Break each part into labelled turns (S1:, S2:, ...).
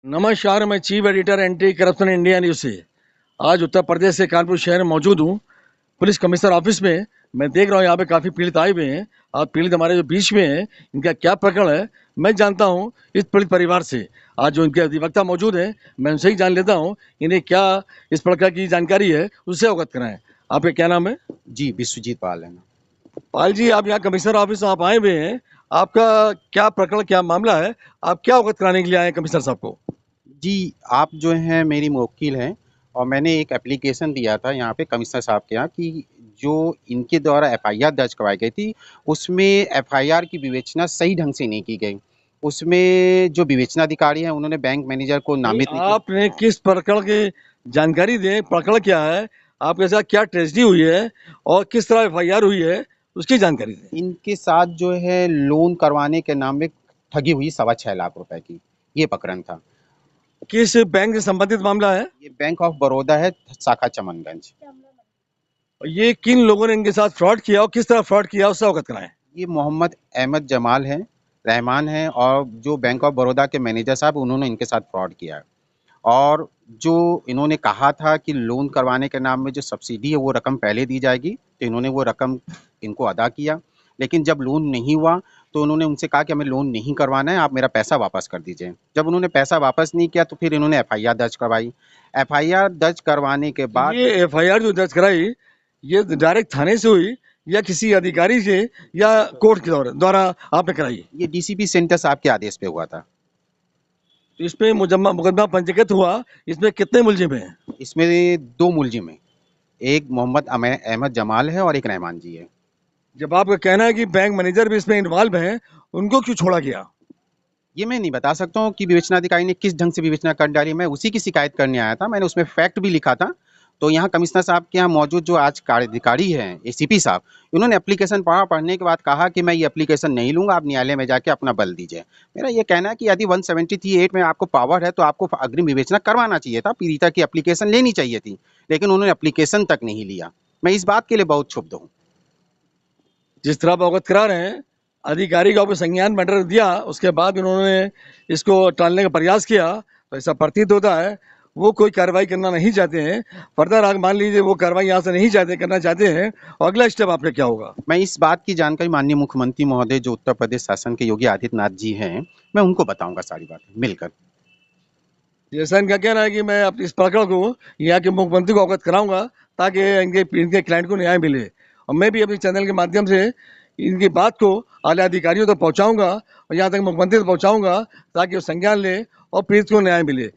S1: नमस्कार, मैं chief editor anti corruption India news से आज उत्तर प्रदेश से कानपुर शहर में मौजूद हूँ। पुलिस कमिश्नर ऑफिस में मैं देख रहा हूँ यहाँ पे काफ़ी पीड़ित आए हुए हैं और पीड़ित हमारे जो बीच में हैं, इनका क्या प्रकरण है मैं जानता हूँ इस पीड़ित परिवार से। आज जो इनके अधिवक्ता मौजूद हैं, मैं उनसे ही जान लेता हूँ इन्हें क्या इस प्रकार की जानकारी है, उससे अवगत कराएं। आपका क्या नाम है?
S2: जी, विश्वजीत पाल है।
S1: पाल जी, आप यहाँ कमिश्नर ऑफिस आप आए हुए हैं, आपका क्या प्रकरण, क्या मामला है? आप क्या अवगत कराने के लिए आए हैं कमिश्नर साहब को?
S2: जी, आप जो हैं मेरी मुवक्किल हैं और मैंने एक एप्लीकेशन दिया था यहाँ पे कमिश्नर साहब के यहाँ कि जो इनके द्वारा एफआईआर दर्ज करवाई गई थी, उसमें एफआईआर की विवेचना सही ढंग से नहीं की गई। उसमें जो विवेचनाधिकारी हैं, उन्होंने बैंक मैनेजर को
S1: नहीं,
S2: नामित नहीं किया।
S1: आपने किस प्रकरण की जानकारी दें, प्रकरण क्या है, आपके साथ क्या ट्रेजेडी हुई है और किस तरह एफआईआर हुई है, उसकी जानकारी दें।
S2: इनके साथ जो है लोन करवाने के नाम में ठगी हुई 6.25 लाख रुपए की, ये प्रकरण था।
S1: किस बैंक से संबंधित मामला है?
S2: ये बैंक ऑफ बड़ौदा है, शाखा चमनगंज।
S1: ये किन लोगों ने इनके साथ फ्रॉड किया और किस तरह फ्रॉड किया, उससे अवगत कराएं।
S2: ये मोहम्मद अहमद जमाल है, रहमान है और जो बैंक ऑफ बड़ौदा के मैनेजर साहब उन्होंने इनके साथ फ्रॉड किया है। और जो इन्होंने कहा था कि लोन करवाने के नाम में जो सब्सिडी है वो रकम पहले दी जाएगी, तो इन्होंने वो रकम इनको अदा किया। लेकिन जब लोन नहीं हुआ तो उन्होंने उनसे कहा कि हमें लोन नहीं करवाना है, आप मेरा पैसा वापस कर दीजिए। जब उन्होंने पैसा वापस नहीं किया तो फिर इन्होंने एफआईआर दर्ज करवाई। एफआईआर दर्ज करवाने के बाद
S1: ये एफआईआर जो दर्ज कराई, ये डायरेक्ट थाने से हुई या किसी अधिकारी से या कोर्ट के द्वारा आपने कराई?
S2: ये डीसीपी सेंटर साहब के आदेश पे हुआ था।
S1: तो इस पे मुकदमा पंजीकृत हुआ, इसमें कितने मुलजिम हैं?
S2: इसमें 2 मुलजिम हैं, एक मोहम्मद अहमद जमाल है और एक रहमान जी है।
S1: जब आपका कहना है कि बैंक मैनेजर भी इसमें इन्वॉल्व हैं, उनको क्यों छोड़ा गया?
S2: ये मैं नहीं बता सकता हूँ कि विवेचनाधिकारी ने किस ढंग से विवेचना कर डाली। मैं उसी की शिकायत करने आया था, मैंने उसमें फैक्ट भी लिखा था। तो यहाँ कमिश्नर साहब के यहाँ मौजूद जो आज कार्याधिकारी हैं एसीपी साहब, उन्होंने एप्लीकेशन पढ़ने के बाद कहा कि मैं ये एप्लीकेशन नहीं लूँगा, आप न्यायालय में जाके अपना बल दीजिए। मेरा ये कहना है कि यदि 173(8) में आपको पावर है तो आपको अग्रिम विवेचना करवाना चाहिए था, पीड़िता की एप्लीकेशन लेनी चाहिए थी, लेकिन उन्होंने एप्लीकेशन तक नहीं लिया। मैं इस बात के लिए बहुत क्षुब्ध हूँ।
S1: जिस तरह आप अवगत करा रहे हैं, अधिकारी को आपको संज्ञान मैटर दिया, उसके बाद उन्होंने इसको टालने का प्रयास किया, तो ऐसा प्रतीत होता है वो कोई कार्रवाई करना नहीं चाहते हैं। फर्दर आगे मान लीजिए वो कार्रवाई यहाँ से नहीं करना चाहते हैं, और अगला स्टेप आपका क्या होगा?
S2: मैं इस बात की जानकारी माननीय मुख्यमंत्री महोदय जो उत्तर प्रदेश शासन के योगी आदित्यनाथ जी हैं, मैं उनको बताऊंगा सारी बातें मिलकर।
S1: जैसा इनका कहना है कि मैं अपने इस प्रकरण को यहाँ के मुख्यमंत्री को अवगत कराऊंगा ताकि इनके क्लाइंट को न्याय मिले, और मैं भी अपने चैनल के माध्यम से इनकी बात को आला अधिकारियों तक पहुँचाऊंगा और यहाँ तक मुख्यमंत्री तक पहुँचाऊंगा ताकि वो संज्ञान ले और पीड़ित को न्याय मिले।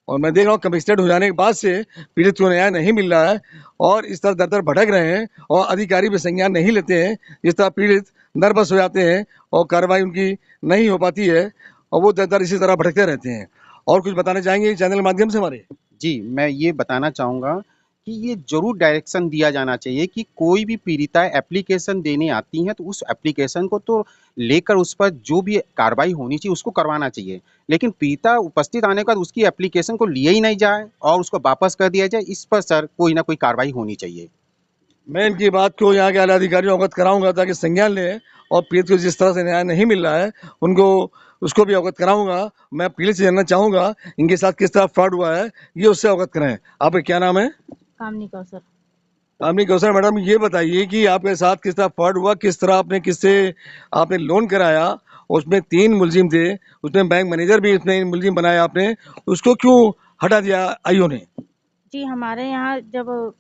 S1: और मैं देख रहा हूँ कमिश्नरेट हो जाने के बाद से पीड़ित को न्याय नहीं मिल रहा है और इस तरह दर दर भटक रहे हैं और अधिकारी भी संज्ञान नहीं लेते हैं। इस तरह पीड़ित नर्वस हो जाते हैं और कार्रवाई उनकी नहीं हो पाती है और वो दर दर इसी तरह भटकते रहते हैं। और कुछ बताना चाहेंगे चैनल के माध्यम से हमारे?
S2: जी, मैं ये बताना चाहूँगा कि ये ज़रूर डायरेक्शन दिया जाना चाहिए कि कोई भी पीड़िता एप्लीकेशन देने आती हैं, तो उस एप्लीकेशन को तो लेकर उस पर जो भी कार्रवाई होनी चाहिए, उसको करवाना चाहिए। लेकिन पीड़िता उपस्थित आने के बाद उसकी एप्लीकेशन को लिया ही नहीं जाए और उसको वापस कर दिया जाए, इस पर सर कोई ना कोई कार्रवाई होनी चाहिए।
S1: मैं इनकी बात को यहाँ के आला अधिकारियों को अवगत कराऊंगा ताकि संज्ञान लें और पीड़ित को जिस तरह से न्याय नहीं मिल रहा है उनको उसको भी अवगत कराऊंगा। मैं पीड़ित से जानना चाहूँगा इनके साथ किस तरह फ्रॉड हुआ है, ये उससे अवगत कराएं। आपका क्या नाम है?
S3: कामनी कौसर।
S1: कामनी कौशल मैडम, ये बताइए कि आपके साथ किस तरह फ्रॉड हुआ, किस तरह आपने किससे आपने लोन कराया? उसमें 3 मुलजिम थे, उसमें बैंक मैनेजर भी इसमें मुलजिम बनाया आपने, उसको क्यों हटा दिया आईओ ने?
S3: जी, हमारे यहाँ जब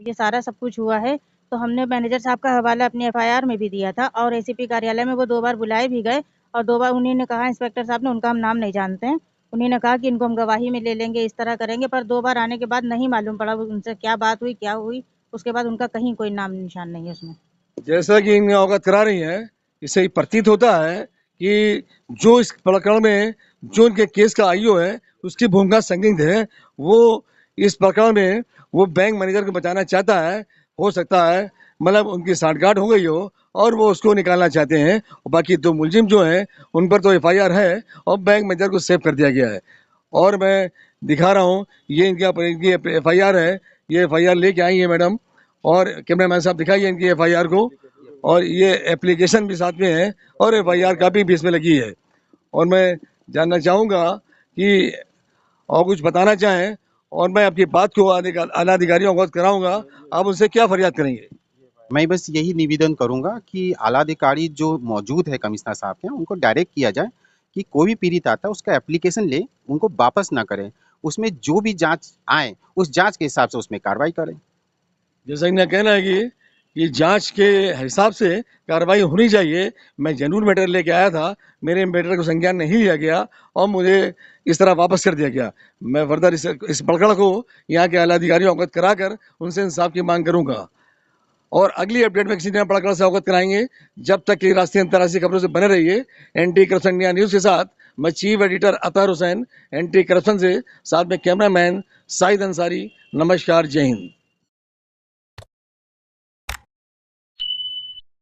S3: ये सारा सब कुछ हुआ है, तो हमने मैनेजर साहब का हवाला अपनी एफआईआर में भी दिया था और एसीपी कार्यालय में वो 2 बार बुलाए भी गए और 2 बार उन्हीं ने कहा, इंस्पेक्टर साहब ने, उनका हम नाम नहीं जानते हैं, उन्हीं ने कहा कि इनको हम गवाही में ले लेंगे, इस तरह करेंगे, पर 2 बार आने के बाद नहीं मालूम पड़ा वो उनसे क्या बात हुई, क्या हुई, उसके बाद उनका कहीं कोई नाम निशान नहीं है उसमें।
S1: जैसा कि इन अवगत करा रही हैं, इससे ही प्रतीत होता है कि जो इस प्रकरण में जो इनके केस का आईओ है उसकी भूमिका संदिग्ध है। वो इस प्रकरण में वो बैंक मैनेजर को बचाना चाहता है, हो सकता है मतलब उनकी सांठगांठ हो गई हो और वो उसको निकालना चाहते हैं। और बाकी 2 मुलजिम जो हैं उन पर तो एफआईआर है और बैंक मैनेजर को सेव कर दिया गया है। और मैं दिखा रहा हूँ ये इनकी एफआईआर है, ये एफआईआर लेके आई है मैडम, और कैमरामैन साहब दिखाइए इनकी एफआईआर को, और ये एप्लीकेशन भी साथ में है और एफआईआर कॉपी भी इसमें लगी है। और मैं जानना चाहूँगा कि और कुछ बताना चाहें और मैं आपकी बात को आला अधिकारियों को अवगत कराऊंगा, आप उनसे क्या फरियाद करेंगे?
S2: मैं बस यही निवेदन करूंगा कि आला अधिकारी जो मौजूद है कमिश्नर साहब के यहाँ, उनको डायरेक्ट किया जाए कि कोई भी पीड़ित आता है उसका एप्लीकेशन ले, उनको वापस ना करें, उसमें जो भी जांच आए उस जांच के हिसाब से उसमें कार्रवाई करें।
S1: जैसा कि मेरा कहना है कि जांच के हिसाब से कार्रवाई होनी चाहिए। मैं जेन्युइन मैटर लेके आया था, मेरे मैटर को संज्ञान नहीं लिया गया और मुझे इस तरह वापस कर दिया गया। मैं फर्दर इस प्रकरण को यहाँ के आला अधिकारियों अवगत कराकर उनसे इंसाफ की मांग करूंगा और अगली अपडेट में किसी नए प्रकरण से अवगत कराएंगे। जब तक कि राष्ट्रीय अंतर्राष्ट्रीय खबरों से बने रहिए एंटी करप्शन इंडिया न्यूज के साथ। मैं chief editor Athar Hussain, anti corruption से, साथ में कैमरामैन साहिद अंसारी। नमस्कार, जय हिंद।